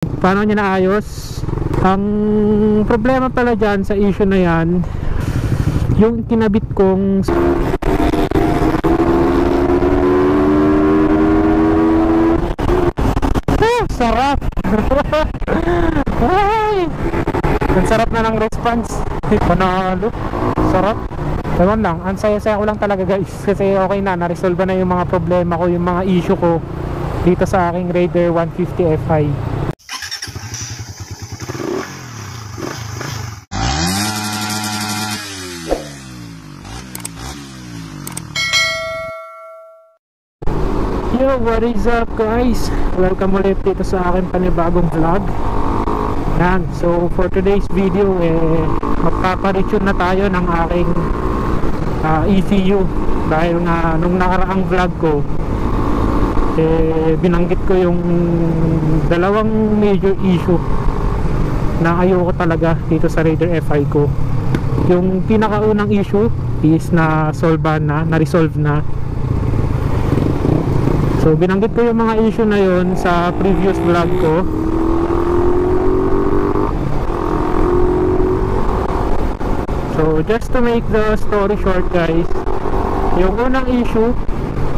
paano niya naayos. Ang problema pala dyan sa issue na yan, yung kinabit kong sarap. Ay, ang sarap na ng response. Panalo, sarap. Ewan lang, ang saya-saya ko lang talaga guys, kasi okay na, na-resolve na yung mga problema ko, yung mga issue ko dito sa aking Raider 150 Fi. Yo, what is up guys? Welcome ulit dito sa aking panibagong vlog. Yan, so for today's video magpaparitune na tayo ng aking ECU. Dahil nga nung nakaraang vlog ko binanggit ko yung dalawang major issue na ayoko talaga dito sa Raider Fi ko. Yung pinakaunang issue is na-resolve na. So binanggit ko yung mga issue na yon sa previous vlog ko. So just to make the story short guys, yung unang issue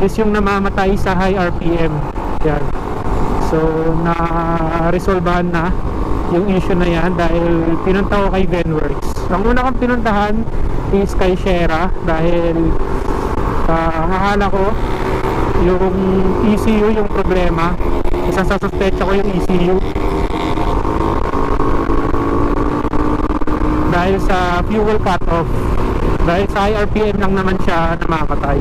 is yung namamatay sa high RPM. Yan. So na-resolvehan na yung issue na yan dahil pinunta ko kay Venworks. Ang una kong pinuntahan is kay Shera dahil ang akala ko yung ECU yung problema. Isa sa suspecha ko yung ECU dahil sa fuel cut-off. Dahil sa high RPM lang naman siya namamatay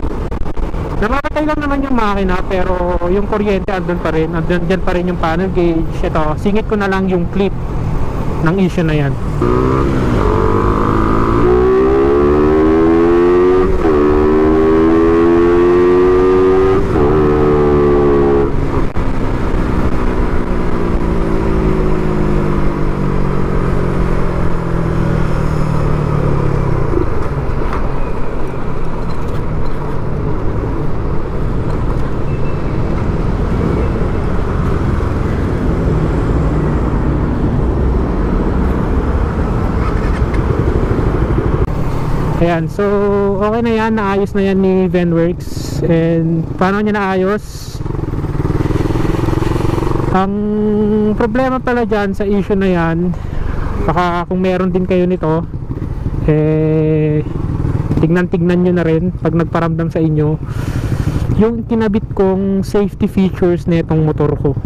lang naman yung makina, pero yung kuryente andun pa rin, andun pa rin yung panel gauge. Ito, singit ko na lang yung clip ng issue na yan. Ayan, so okay na yan, naayos na yan ni Venworks. And paano niya naayos? Ang problema pala dyan sa issue na yan, baka kung meron din kayo nito, tignan nyo na rin pag nagparamdam sa inyo yung kinabit kong safety features na itong motor ko,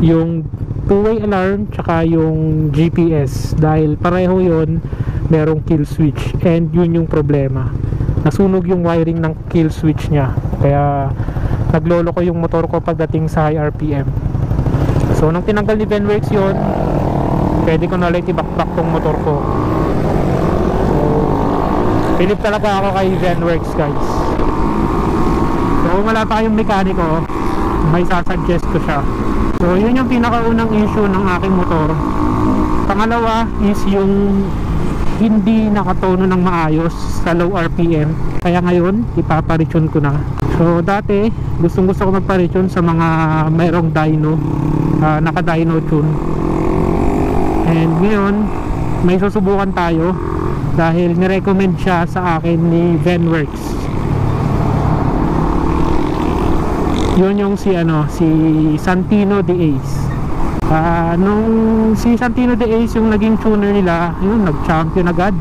yung two-way alarm tsaka yung GPS. Dahil pareho yon merong kill switch, and yun yung problema, nasunog yung wiring ng kill switch nya, kaya naglolo ko yung motor ko pagdating sa high RPM. So nung tinanggal ni Venworks yun, pwede ko na ulit i-backpack tong motor ko. So pilip talaga ako kay Venworks guys. So kung wala pa kayong mekaniko, may sasuggest ko siya. So yun yung pinakaunang issue ng aking motor. Pangalawa is yung hindi nakatono ng maayos sa low RPM, kaya ngayon ipaparitune ko na. So dati gusto ko magparitune sa mga mayroong dyno, naka dyno tune, and ngayon may susubukan tayo dahil nirecommend siya sa akin ni Venworks. Yun yung si Santino de Ace. Nung si Santino de Ace yung naging tuner nila, yun, nag-champion agad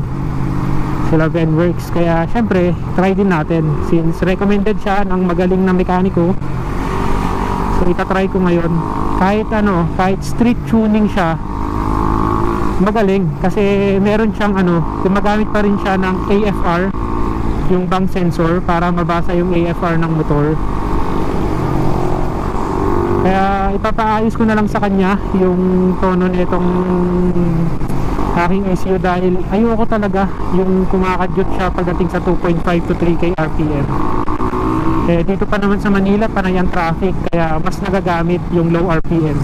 sila Venworks. Kaya syempre try din natin, since recommended siya ng magaling na mekaniko. So itatry ko ngayon. Kahit street tuning siya, magaling, kasi meron siyang gumagamit pa rin siya ng AFR, yung bank sensor, para mabasa yung AFR ng motor. Kaya ipapaayos ko na lang sa kanya yung tono nitong aking ECU dahil ayoko talaga yung kumakadyot siya pagdating sa 2.5 to 3k RPM. Dito pa naman sa Manila, panay ang traffic, kaya mas nagagamit yung low RPM.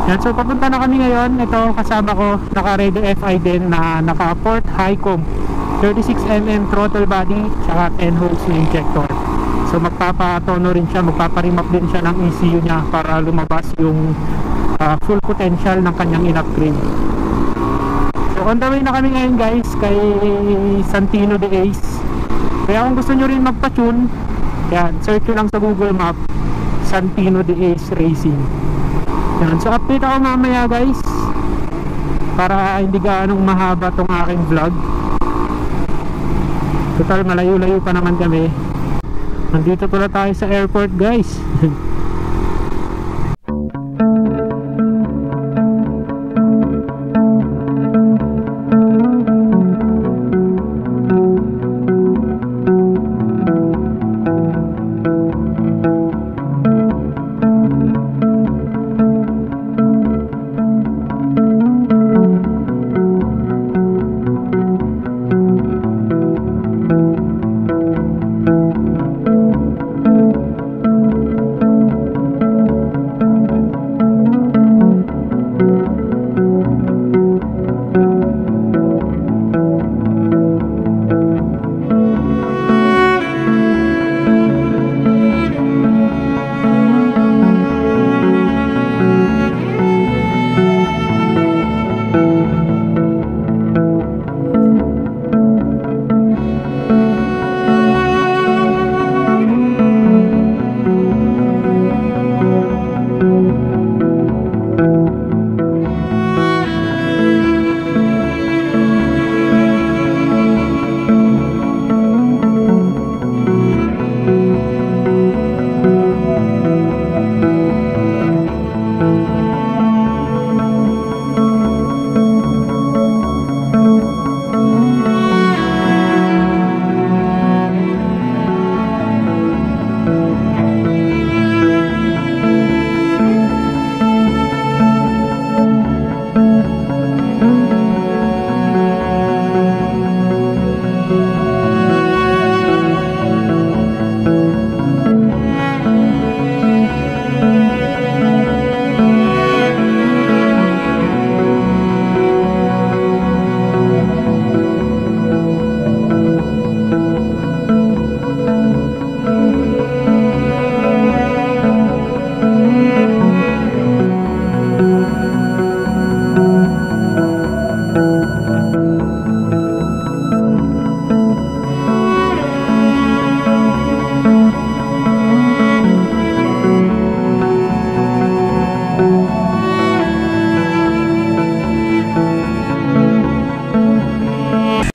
Yan, so papunta na kami ngayon. Ito kasama ko, naka Raider Fi din na naka port high comp, 36mm throttle body, tsaka 10 holes na injector. So magpapatono rin siya, magpaparimap din siya ng ECU niya para lumabas yung full potential ng kanyang in-upgrade. So on the way na kami ngayon guys kay Santino de Ace. Kaya kung gusto nyo rin magpa-tune, yan, search nyo lang sa Google Map Santino de Ace Racing. Yan, so update ako mamaya guys para hindi gaanong mahaba tong aking vlog. Total malayo-layo pa naman kami. Nandito pala tayo sa airport guys.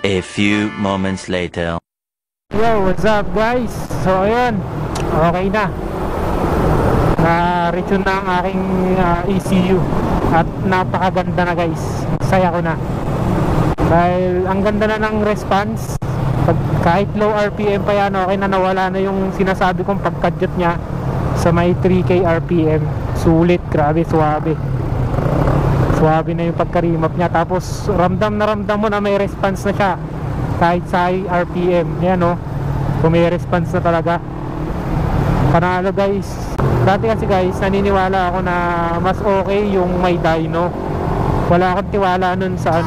A few moments later. Yo, what's up guys? So ayun, okay na. Na-retune na ang aking ECU. At napakaganda na guys. Saya ko na. Dahil ang ganda na ng response. Kahit low RPM pa yan, okay na, nawala na yung sinasabi kong pagkadyot niya sa may 3K RPM. Sulit, grabe, suwabe. Suwabe na yung pagka-remap niya. Tapos ramdam mo na may response na siya kahit sa high RPM. Yan o, may response na talaga. Panalo guys. Dati kasi guys, naniniwala ako na mas okay yung may dyno. Wala akong tiwala nun sa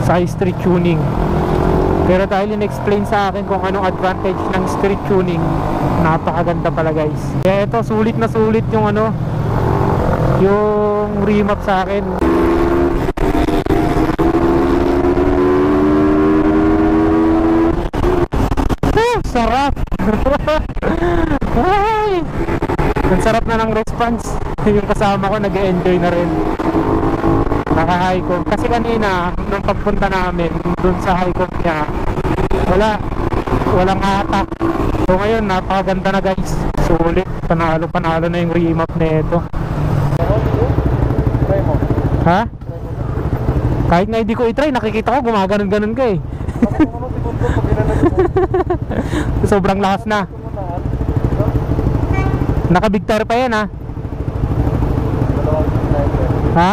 sa street tuning. Pero dahil in-explain sa akin kung anong advantage ng street tuning, napakaganda pala guys. Kaya ito, sulit na sulit yung yung remap sa akin. Sarap. Ay, ang sarap na ng response. Yung kasama ko nag-enjoy na rin. Naka-high comp. Kasi kanina nung pagpunta namin dun sa high comp niya, walang hatak. So ngayon napakaganda na guys. Sulit. Panalo na yung remap na ito. Ha? Kahit nga hindi ko i-try, nakikita ko gumaganon-ganon ka eh. Sobrang lakas na. Naka-big tire pa yan ha. Ha?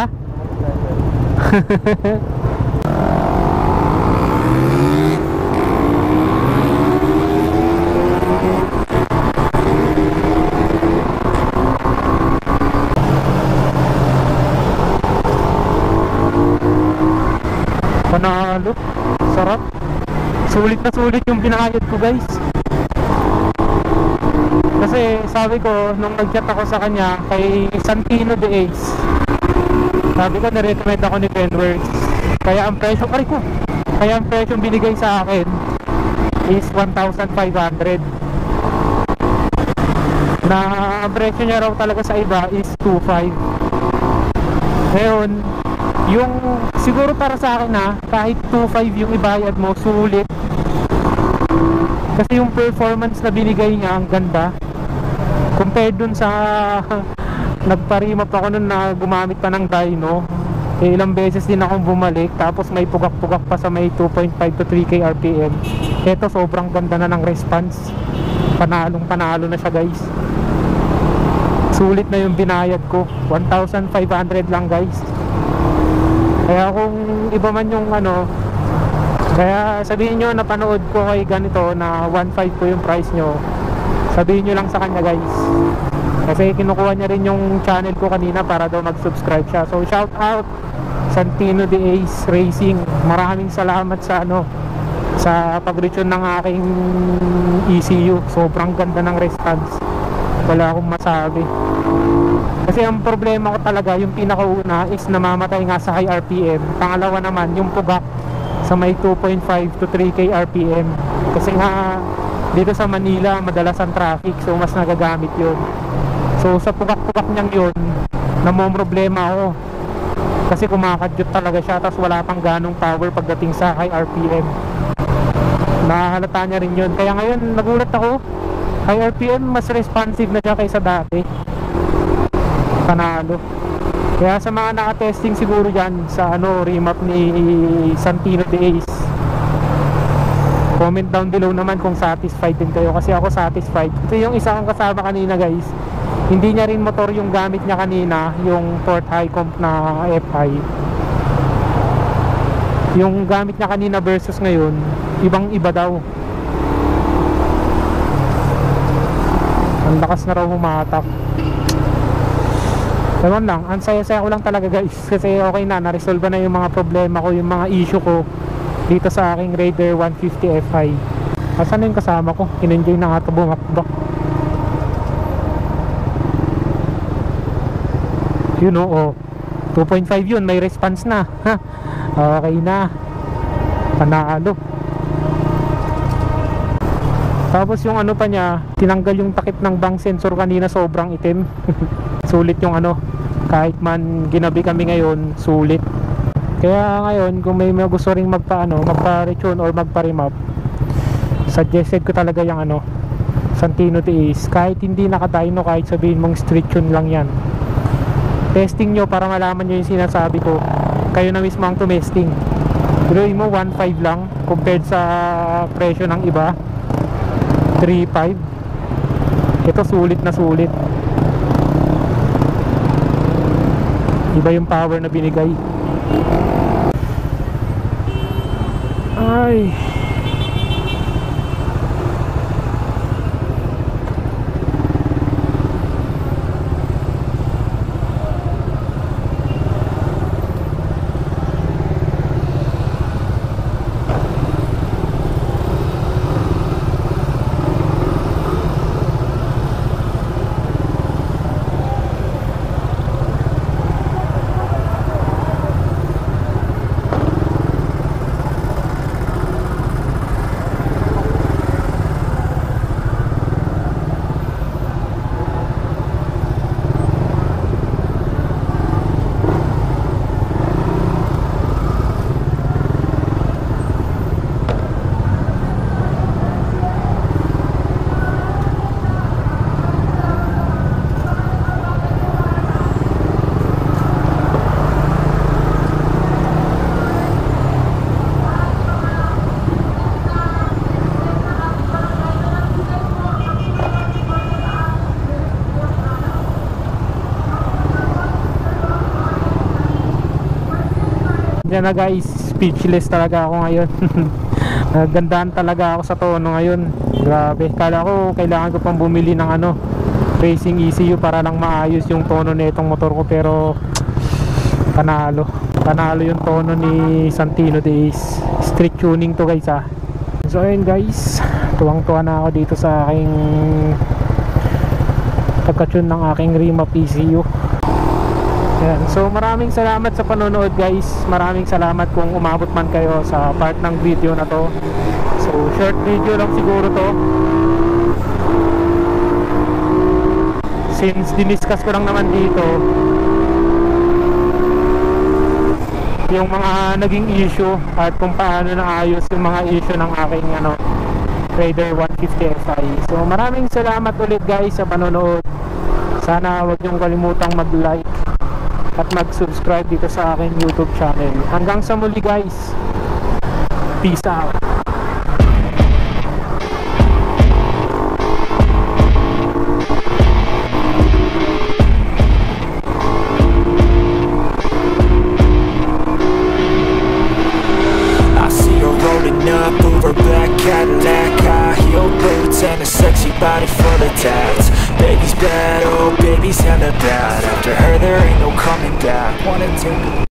Panalo. Sarap. Sulit na sulit yung pinakayod ko guys. Kasi sabi ko, nung nag-chat ako sa kanya kay Santino de Ace, sabi ko na-recommend ako ni Penworks. Kaya ang presyo, kaya ang presyo binigay sa akin is 1,500. Na ang presyo niya raw talaga sa iba is 2,500. Ngayon, yung siguro para sa akin na kahit 2,500 yung ibayad mo, sulit. Kasi yung performance na binigay niya ang ganda compared dun sa nagparimap ako nun na gumamit pa ng dyno. Ilang beses din akong bumalik, tapos may pugak-pugak pa sa may 2.5 to 3k RPM. Eto sobrang ganda na ng response, panalong panalo na siya guys. Sulit na yung binayad ko, 1,500 lang guys. Kaya kung iba man yung ano, kaya sabihin nyo napanood ko kay ganito na 1,500 po yung price nyo, sabihin nyo lang sa kanya guys. Kasi kinukuha niya rin yung channel ko kanina para daw mag-subscribe siya. So shout out Santino de Ace Racing. Maraming salamat sa ano, sa pag-return ng aking ECU. Sobrang ganda ng response, wala akong masabi. Kasi ang problema ko talaga, yung pinakauna is namamatay nga sa high RPM. Pangalawa naman yung pugak sa may 2.5 to 3k RPM. Kasi nga dito sa Manila madalas ang traffic, so mas nagagamit yun. So sa pugak-pugak niyang yun, namomroblema ako kasi kumakadyot talaga siya, tapos wala pang ganong power pagdating sa high RPM. Nahalata niya rin yun. Kaya ngayon nagulat ako, high RPM mas responsive na siya kaysa dati. Panalo. Kaya sa mga naka-testing siguro dyan sa ano, remap ni Santino de Ace, comment down below naman kung satisfied din kayo, kasi ako satisfied. Ito yung isa kong kasama kanina guys, hindi niya rin motor yung gamit niya kanina, yung Port High Comp na FI. Yung gamit niya kanina versus ngayon, ibang iba daw. Ang lakas na raw humatak. Ewan lang, ang saya-saya ko lang talaga guys, kasi okay na, na-resolve na yung mga problema ko, yung mga issue ko dito sa aking Raider 150 FI. Asan na yung kasama ko? In-enjoy na nga ito bumakbak. You know, oh, 2.5 yun, may response na. Okay na, panalo. Tapos yung ano pa niya, tinanggal yung takip ng bank sensor kanina, sobrang itim. Sulit yung ano, kahit man ginabi kami ngayon, sulit. Kaya ngayon kung may gusto ring magpa-retune or magpa-remap, suggested ko talaga yung ano, Santino de Ace. Kahit hindi naka-dyno, kahit sabihin mong street tune lang yan, testing nyo para malaman nyo yung sinasabi ko. Kayo na mismo ang tumesting. Gawin mo 1.5 lang compared sa presyo ng iba 3.5. Ito sulit na sulit. Iba yung power na binigay. Ay, yan na guys, speechless talaga ako ngayon. Nagandaan talaga ako sa tono ngayon. Grabe, kala ko kailangan ko pang bumili ng ano, racing ECU para lang maayos yung tono nitong motor ko, pero panalo yung tono ni Santino de Ace. Street tuning to guys ha. So ayun guys, tuwang tuwa na ako dito sa aking pagka-tune ng aking Rima PCU. Ayan. So maraming salamat sa panonood guys. Maraming salamat kung umabot man kayo sa part ng video na to. So short video lang siguro to, since diniscuss ko lang naman dito yung mga naging issue at kung paano naayos yung mga issue ng aking Raider 150 Fi. So maraming salamat ulit guys sa panonood. Sana huwag niyong kalimutang mag-like at mag-subscribe dito sa aking YouTube channel. Hanggang sa muli guys. Peace out. I see her rolling up, over black Cadillac, high heel boots and a sexy body full of tats. Baby's bad, oh baby's hella bad. After her there ain't no coming back. Wanna take